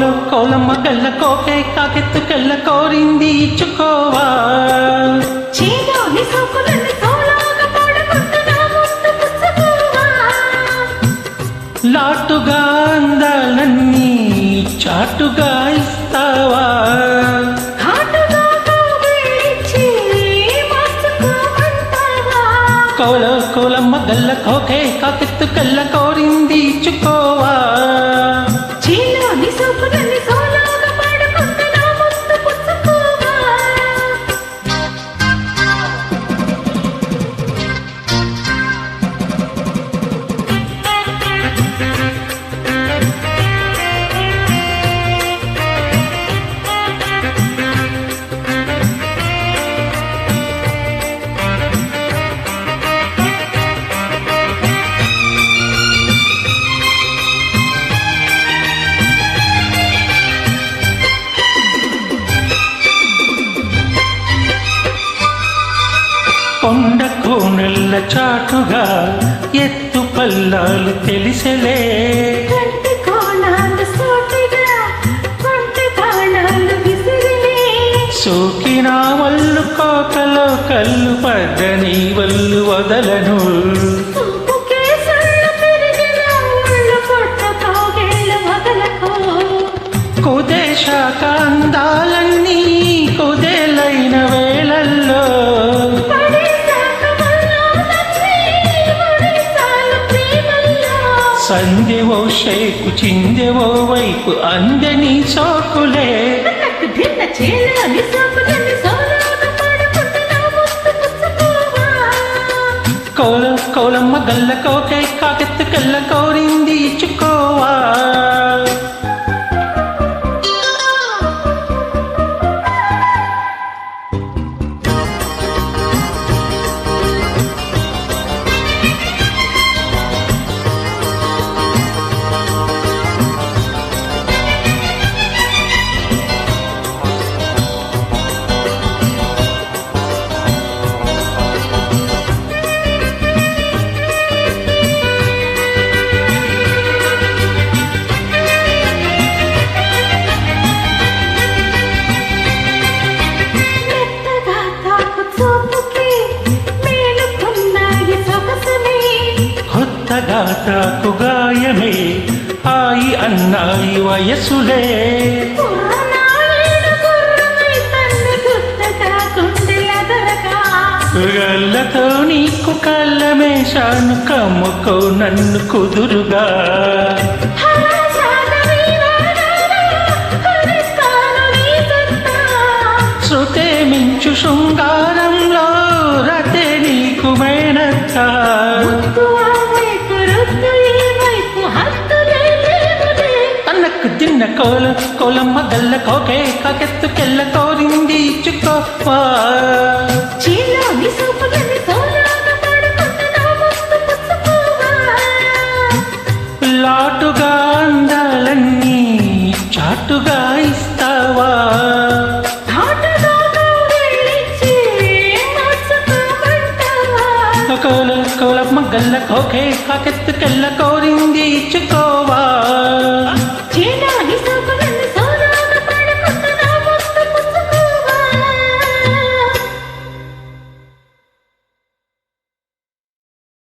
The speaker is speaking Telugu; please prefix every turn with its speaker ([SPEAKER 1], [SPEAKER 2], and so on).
[SPEAKER 1] కోలమ్మ గల్ల కోకే కాకెత్తుకెళ్ళ కోరింది ఇచ్చుకోవా. లాటుగా అందాలన్నీ చాటుగా ఇస్తావా. కోలమ్మ గల్ల కోకే కాకెత్తుకెళ్ళ కోరింది ఇచ్చుకోవా. కొండ కోనెల్ల చాటుగా ఎత్తు పల్లాలు తెలిసెలే. సోకినా వల్లు కోకలో కళ్ళు పడ్డని వల్లు వదలను. కుదేశాక అందాలన్నీ కుదేలైన వేళల్లో సంధ్యవో షేకు చిందెవో వైపు అందని సోకులే. కోలమ్మ గల్ల కోకే కాకెత్తుకెళ్ళ కోరింది ఇచ్చుకోవా. తాకు గాయమే హాయి అన్నాయి వయసులే. గల్లతో నీకు కళ్ళమేశాను కమ్ముకో నన్ను కుదురుగా. శృతే మించు శృంగారంలో రతే నీకు మేనత్త. దిన్న కోలమ్మ గల్ల కోకే కాకెత్తుకెళ్ళ కోరింది ఇచ్చుకోవా. లాటుగా అందాలన్నీ చాటుగా ఇస్తావా. కోలమ్మ గల్ల కోకే కాకెత్తుకెళ్ళ కోరింది ఇచ్చుకోవా.